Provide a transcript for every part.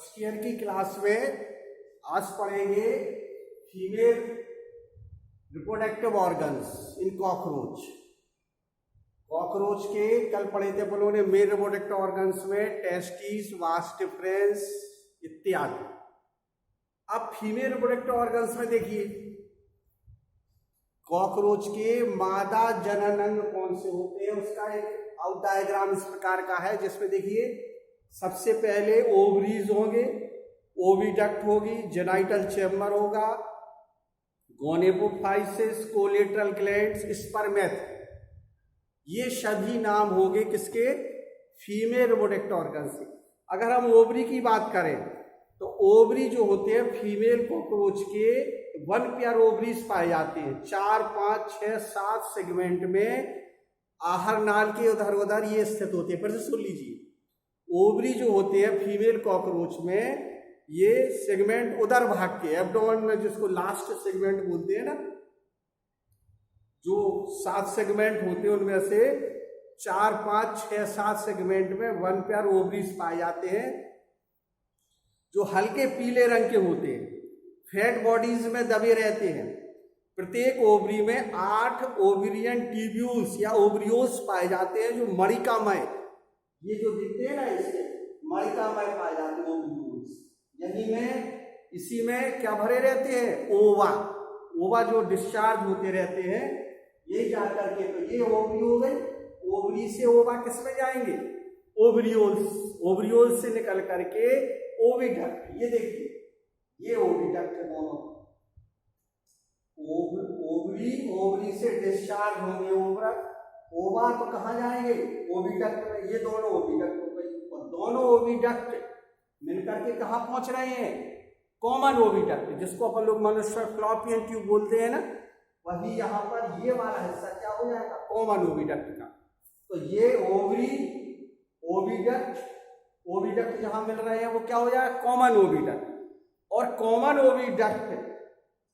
First year की class में आज पढ़ेंगे female reproductive organs in cockroach. Cockroach के कल पढ़े थे अपन ने मेल रिप्रोडक्टिव ऑर्गन्स में टेस्टिस, वास डिफरेंस इत्यादि। अब फीमेल रिप्रोडक्टिव ऑर्गन्स में देखिए कॉकरोच के मादा जनन अंग कौन से होते हैं, उसका एक आउट डायग्राम इस प्रकार का है, जिसमें देखिए सबसे पहले ओवरीज होंगे, ओविडक्ट होगी, जेनाइटल चेम्बर होगा, गोनेपोफाइसिस, कोलेटरल ग्लैंड्स, स्पर्मेथ, ये सभी नाम होंगे किसके? फीमेल रिप्रोडक्टिव ऑर्गन से। अगर हम ओवरी की बात करें तो ओवरी जो होते हैं फीमेल कॉकरोच के 1 पेयर ओवरीज पाए जाते हैं, 4, 5, 6, 7 सेगमेंट में आहार नाल के उधर उधर ये स्थित होते हैं। फिर से सुन लीजिए, ओवरी जो होते हैं फीमेल कॉकरोच में ये सेगमेंट उधर भाग के एब्डोमेन में, जिसको लास्ट सेगमेंट बोलते हैं ना, जो 7 सेगमेंट होते हैं उनमें से 4, 5, 6, 7 सेगमेंट में 1 पेयर ओवरीज पाए जाते हैं जो हल्के पीले रंग के होते हैं, फैट बॉडीज में दबे रहते हैं। प्रत्येक ओवरी में 8 ओवरियन ट्यूब्यूल्स या ओवरियोल्स पाए जाते हैं जो मणिकामय, ये जो दिखते हैं ना इसके मणिकामय पाए जाते हैं ओवरियोल्स। यही में इसी में क्या भरे रहते हैं? ओवा। ओवा जो डिस्चार्ज होते रहते हैं, ये जाकर के तो ये ओवरी हो गई, ओवरी से ओवा किस में जाएंगे? ओवरियोल्स। ओवरियोल्स से निकल करके ओविडक्ट, ये देखिए ये ओविडक्ट है दोनों। ओवरी, ओवरी से डिस्चार्ज होंगे ओवा तो कहाँ जाएंगे? ओविडक्ट में। ये दोनों ओविडक्ट हो गई और दोनों ओविडक्ट मिलकर के कहाँ पहुंच रहे हैं? कॉमन ओविडक्ट, जिसको अपन लोग मनुष्य फ्लॉपियन ट्यूब बोलते हैं ना, वही यहाँ पर ये वाला हिस्सा क्या हो जाएगा? कॉमन ओविडक्ट का। तो ये ओवरी, ओविडक्ट, ओविडक्ट जहां मिल रहे हैं वो क्या हो जाएगा? Common oviduct. और कॉमन ओविडक्ट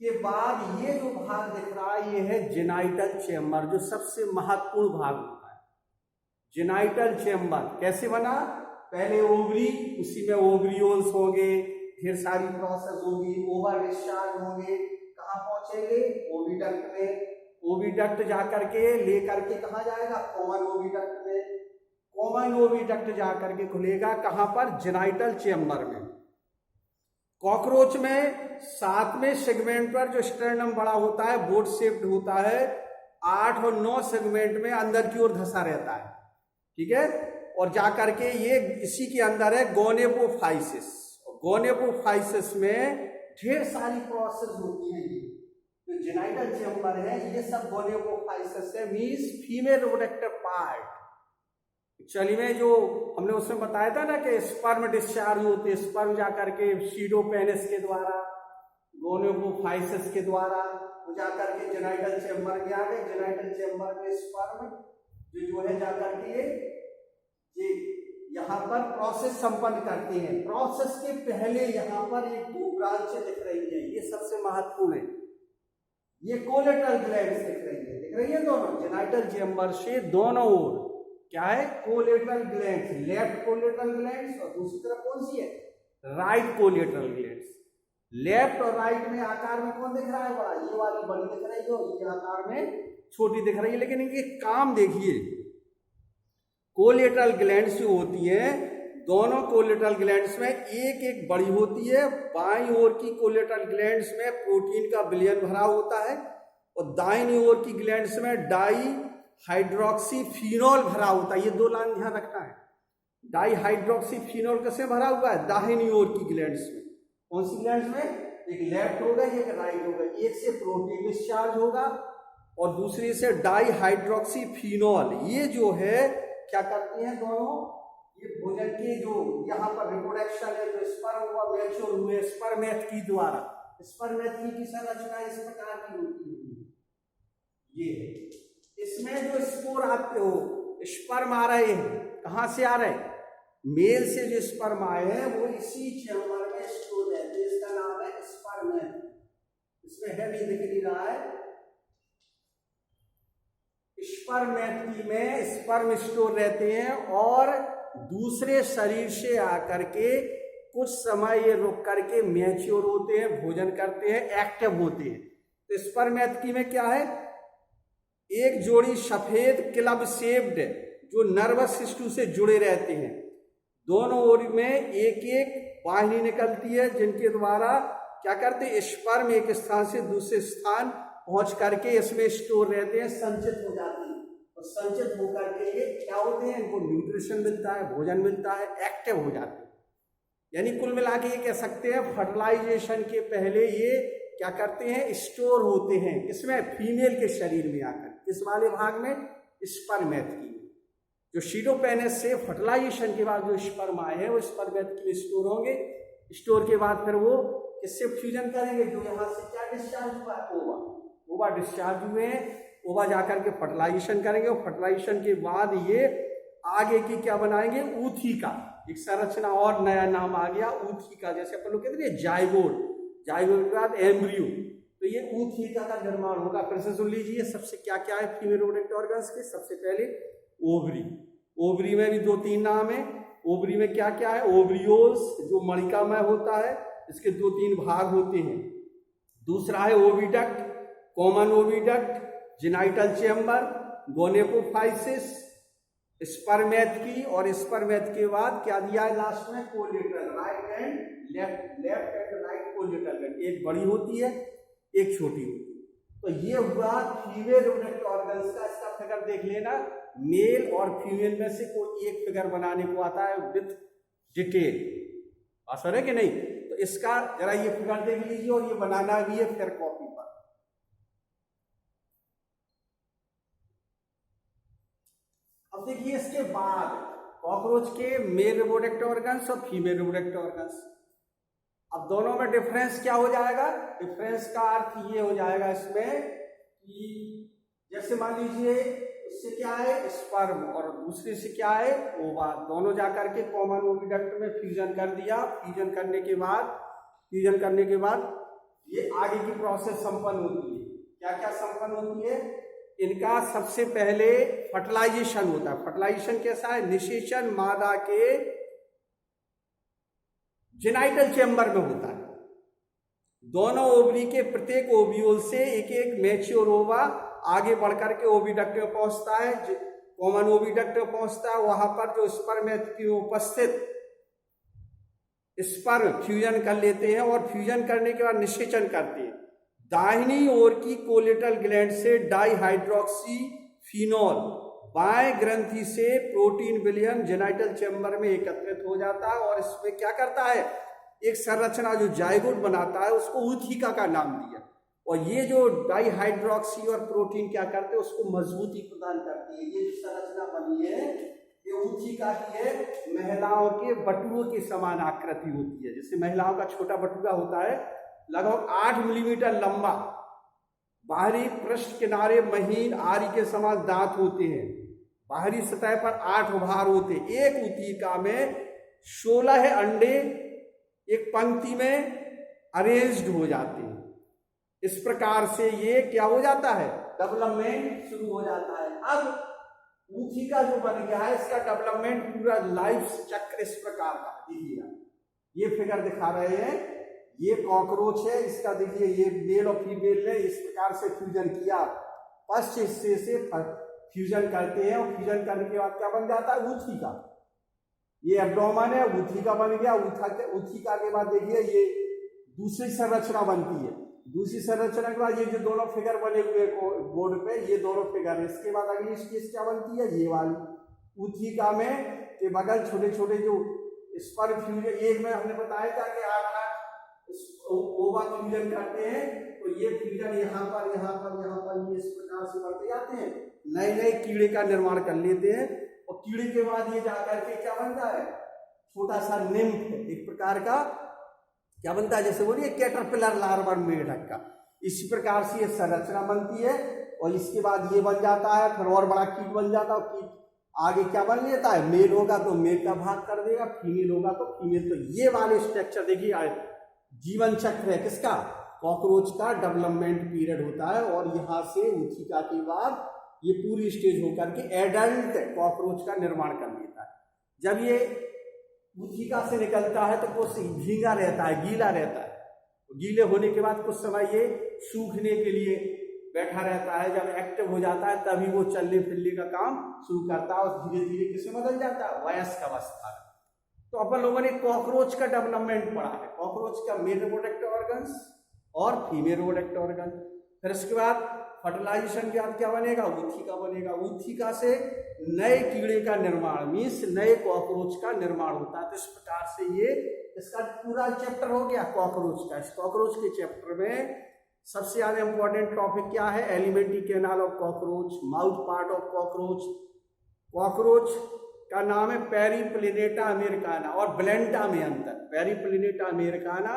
के बाद ये जो भाग दिख रहा है ये है जेनाइटल चेम्बर, जो सबसे महत्वपूर्ण भाग होता है। जेनाइटल चेम्बर कैसे बना? पहले ओवरी, उसी में ओवरियोल्स होंगे, ढेर सारी प्रोसेस होगी, ओवर डिस्चार्ज होंगे, कहाँ पहुंचेंगे? ओविडक्ट में। ओविडक्ट जाकर के लेकर के कहाँ जाएगा? कॉमन ओविडक्ट में। कॉमन ओविडक्ट जाकर के खुलेगा कहाँ पर? जेनाइटल चेम्बर में। कॉकरोच में 7वें सेगमेंट पर जो स्टर्नम बड़ा होता है, बोट शेप्ड होता है, 8 और 9 सेगमेंट में अंदर की ओर धंसा रहता है, ठीक है। और जाकर के ये इसी के अंदर है गोनेपोफाइसिस। गोनेपोफाइसिस में ढेर सारी प्रोसेस होती है। ये जो जेनाइटल चेम्बर है ये सब गोनेपोफाइसिस है, means female reproductive part. Actually में जो हमने उसमें बताया था ना कि स्पर्म डिस्चार्ज होते, स्पर्म जाकर के सीडोपेनिस के द्वारा, गोनेपोफाइसिस के द्वारा वो जाकर के जेनाइटल चेम्बर में आ गए। जेनाइटल चेम्बर में स्पर्म जो है जाकर के ये यहाँ पर प्रोसेस संपन्न करते हैं। प्रोसेस के पहले यहाँ पर एक 2 ब्रांचें दिख रही है, ये सबसे महत्वपूर्ण है। ये कोलेटरल ग्लैंड्स दिख रही है दोनों, जेनाइटल चेम्बर से दोनों ओर क्या है? Collateral glands, left collateral glands और दूसरी तरफ कौन सी है? Right collateral glands. लेफ्ट और राइट में आकार में कौन दिख रहा है बड़ा? ये वाली बड़ी दिख रही है और ये आकार में छोटी दिख रही है। लेकिन इनके काम देखिए, कोलेटरल ग्लैंड्स जो होती है, दोनों कोलेटरल ग्लैंड्स में एक एक बड़ी होती है। बाईं ओर की कोलेटरल ग्लैंड्स में प्रोटीन का विलयन भरा होता है और दाईं ओर की ग्लैंड्स में डाई हाइड्रोक्सी फिनोल भरा होता है। ये 2 लाइन ध्यान रखना है। डाई हाइड्रोक्सी फिनोल कैसे भरा हुआ है? दाहिनी ओर की ग्लैंड्स में। कौन सी ग्लैंड्स में? एक लेफ्ट होगा, एक राइट होगा। एक से प्रोटीन डिस्चार्ज होगा और दूसरी से डाई हाइड्रोक्सी फिनोल। ये जो है क्या करती हैं दोनों? ये भोजन के जो यहाँ पर रिप्रोडक्शन है, जो स्पर्म हुआ मैच्योर हुए स्पर्मेथ की द्वारा, स्पर्मेथ की संरचना इस प्रकार की होती है। ये है, इसमें जो स्पोर आते हो, स्पर्म आ रहे हैं, कहाँ से आ रहे हैं? मेल से जो स्पर्म आए हैं वो इसी चेम्बर में स्टोर रहते हैं। इसका नाम है स्पर्मेथ। इसमें है नहीं, दिख नहीं रहा है। स्पर्मेथी में स्पर्म स्टोर रहते हैं और दूसरे शरीर से आकर के कुछ समय ये रुक करके मैच्योर होते हैं, भोजन करते हैं, एक्टिव होते हैं। तो स्पर्मेत्की में क्या है, एक जोड़ी सफेद क्लब शेप्ड जो नर्वस सिस्टम से जुड़े रहते हैं, दोनों ओर में एक एक वाहिनी निकलती है जिनके द्वारा क्या करते हैं, स्पर्म एक स्थान से दूसरे स्थान पहुंच करके इसमें स्टोर रहते हैं, संचित हो जाते हैं। और संचित होकर के ये क्या होते हैं, इनको न्यूट्रिशन मिलता है, भोजन मिलता है, एक्टिव हो जाते हैं। यानी कुल मिला के ये कह सकते हैं फर्टिलाइजेशन के पहले ये क्या करते हैं, स्टोर होते हैं। किसमें, फीमेल के शरीर में आकर, किस वाले भाग में, स्पर्मेत्की में। जो सीडोपेनिस से फर्टिलाइजेशन के बाद जो स्पर्म आए हैं वो स्पर्मेत्की में स्टोर होंगे। स्टोर के बाद फिर वो किससे फ्यूजन करेंगे, जो यहाँ से क्या डिस्चार्ज हुआ, ओवा डिस्चार्ज हुए हैं, ओवा जाकर के फर्टिलाइजेशन करेंगे और फर्टिलाइजेशन के बाद ये आगे की क्या बनाएंगे, ऊथिका। एक संरचना और नया नाम आ गया ऊथिका, जैसे अपन लोग कहते हैं जाइगोट, जाइगोट के बाद एम्ब्रियो, तो ये ऊथिका का निर्माण होगा। फिर से सुन लीजिए, सबसे क्या क्या है फीमेल रिप्रोडक्टिव ऑर्गन्स के, सबसे पहले ओवरी। ओवरी में भी 2-3 नाम है। ओवरी में क्या क्या है, ओवरियोल्स जो मणिकामय होता है, इसके 2-3 भाग होते हैं। दूसरा है oviduct, common oviduct, genital chamber, gonapophysis, spermatheca, और स्पर्मेत्की के बाद क्या दिया है लास्ट में, collateral, right and left and right collateral. एक बड़ी होती है, एक छोटी होती है। तो ये हुआ फीमेल रिप्रोडक्टिव ऑर्गन्स का। इसका फिगर देख लेना, मेल और फीमेल में से कोई एक फिगर बनाने को आता है विथ डिटेल, आसान है कि नहीं। तो इसका जरा ये फिगर देख लीजिए, और ये बनाना भी है फिर कॉपी पर। अब देखिए इसके बाद कॉकरोच के मेल रिप्रोडक्टिव ऑर्गन्स और फीमेल रिप्रोडक्टिव ऑर्गन्स। अब दोनों में डिफरेंस क्या हो जाएगा, डिफरेंस का अर्थ ये हो जाएगा इसमें कि जैसे मान लीजिए इससे क्या है स्पर्म और दूसरे से क्या है ओवा, दोनों जाकर के कॉमन ओविडक्ट में फ्यूजन कर दिया। फ्यूजन करने के बाद ये आगे की प्रोसेस संपन्न होती है। क्या क्या संपन्न होती है, इनका सबसे पहले फर्टिलाइजेशन होता है। फर्टिलाइजेशन कैसा है, निषेचन मादा के जेनाइटल चेम्बर में होता है। दोनों ओवरी के प्रत्येक ओव्यूल से एक एक मैच्योर ओवा आगे बढ़कर के ओविडक्ट में पहुंचता है, कॉमन ओविडक्ट में पहुंचता है। वहां पर जो स्पर्मेत्की में उपस्थित स्पर्म फ्यूजन कर लेते हैं, और फ्यूजन करने के बाद निषेचन करते हैं। दाहिनी ओर की कोलेटल ग्लैंड से डाइहाइड्रोक्सी फिनॉल बाएं ग्रंथि से प्रोटीन विलयन जेनाइटल चेम्बर में एकत्रित हो जाता है, और इसमें क्या करता है, एक संरचना जो जाइगोट बनाता है उसको ऊथिका का नाम दिया। और ये जो डाइहाइड्रोक्सी और प्रोटीन क्या करते हैं, उसको मजबूती प्रदान करती है। ये जो संरचना बनी है ये ऊथिका की है। महिलाओं के बटुओं के समान आकृति होती है। जैसे महिलाओं का छोटा बटुआ होता है, लगभग 8 मिलीमीटर लंबा, बाहरी पृष्ठ किनारे महीन आरी के समान दांत होते हैं, बाहरी सतह पर 8 उभार होते हैं। एक ऊथिका में 16 अंडे एक पंक्ति में अरेंज्ड हो जाते हैं। इस प्रकार से ये क्या हो जाता है, डेवलपमेंट शुरू हो जाता है। अब ऊथिका जो बन गया है इसका डेवलपमेंट पूरा लाइफ चक्र इस प्रकार का देखिएगा। ये फिगर दिखा रहे हैं, ये कॉकरोच है, इसका देखिए ये मेल और फीमेल ने इस प्रकार से फ्यूजन किया। फर्स्ट हिस्से से फ्यूजन करते हैं, और फ्यूजन करने के बाद क्या बन जाता है, ऊथिका। ये एब्डोमेन है, ऊथिका बन गया। ऊथिका के बाद देखिए ये दूसरी संरचना बनती है। दूसरी संरचना के बाद ये जो दोनों फिगर बने हुए बोर्ड पे, ये दोनों फिगर, इसके बाद अगली स्टेज क्या बनती है, ये वाली। ऊथिका में के बगल छोटे छोटे जो स्पर्म फ्यूजन, एक में हमने बताया था कि 8 ओवा फ्यूजन करते हैं, तो ये फ्यूजन यहाँ पर ये इस प्रकार से बढ़ते जाते हैं, नए नए कीड़े का निर्माण कर लेते हैं। और कीड़े के बाद ये जाकर के क्या बनता है, छोटा सा निम्फ, एक प्रकार का क्या बनता है, जैसे बोलिए कैटरपिलर लार्वा मेढक का। इसी प्रकार से ये संरचना बनती है, और इसके बाद ये बन जाता है, फिर और बड़ा कीट बन जाता है। कीट आगे क्या बन लेता है, मेल होगा तो मेल का भाग कर देगा, फीमेल होगा तो फीमेल। तो ये वाले स्ट्रक्चर देखिए, जीवन चक्र है किसका, कॉकरोच का डेवलपमेंट पीरियड होता है। और यहाँ से ऊथिका के बाद ये पूरी स्टेज होकर के एडल्ट कॉकरोच का निर्माण कर लेता है। जब ये ऊथिका से निकलता है तो कुछ भींगा रहता है, गीला रहता है। गीले होने के बाद कुछ समय ये सूखने के लिए बैठा रहता है। जब एक्टिव हो जाता है तभी वो चलने फिरने का काम शुरू करता है और धीरे धीरे किसमें बदल जाता है, वयस्क अवस्था में। तो अपन लोगों ने कॉकरोच का डेवलपमेंट पढ़ा है, कॉकरोच का मेल रिप्रोडक्टिव ऑर्गन्स और फीमेल रिप्रोडक्टिव ऑर्गन। फिर इसके बाद फर्टिलाइजेशन के बाद क्या बनेगा, ऊथिका बनेगा। ऊथिका से नए कीड़े का निर्माण मीन्स नए कॉकरोच का निर्माण होता है। तो इस प्रकार से ये इसका पूरा चैप्टर हो गया कॉकरोच का। इस कॉकरोच के चैप्टर में सबसे ज्यादा इंपॉर्टेंट टॉपिक क्या है, alimentary canal of cockroach, mouth part of cockroach. Cockroach का नाम है पेरिप्लिनेटा अमेरिकाना और ब्लेंटा में अंतर, पेरिप्लिनेटा अमेरिकाना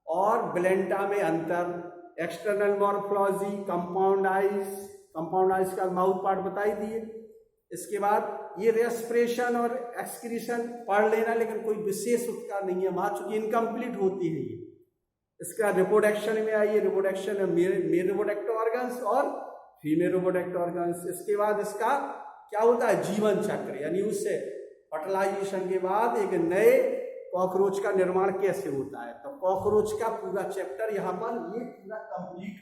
और ब्लेंटा में अंतर। एक्सटर्नल मॉर्फोलॉजी, कंपाउंड आइज का माउथ पार्ट बताई दिए। इसके बाद ये रेस्पिरेशन और एक्सक्रीशन पढ़ लेना, लेकिन कोई विशेष उपकार नहीं है वहां, चूंकि इनकम्प्लीट होती है ये। इसका रिप्रोडक्शन में आइए, रिप्रोडक्शन है मेल रिप्रोडक्टिव ऑर्गन्स और फीमेल रिप्रोडक्टिव ऑर्गन्स। इसके बाद इसका क्या होता है, जीवन चक्र, यानी उससे फर्टिलाइजेशन के बाद एक नए कॉकरोच का निर्माण कैसे होता है। तो कॉकरोच का पूरा चैप्टर यहाँ पर ये पूरा कंप्लीट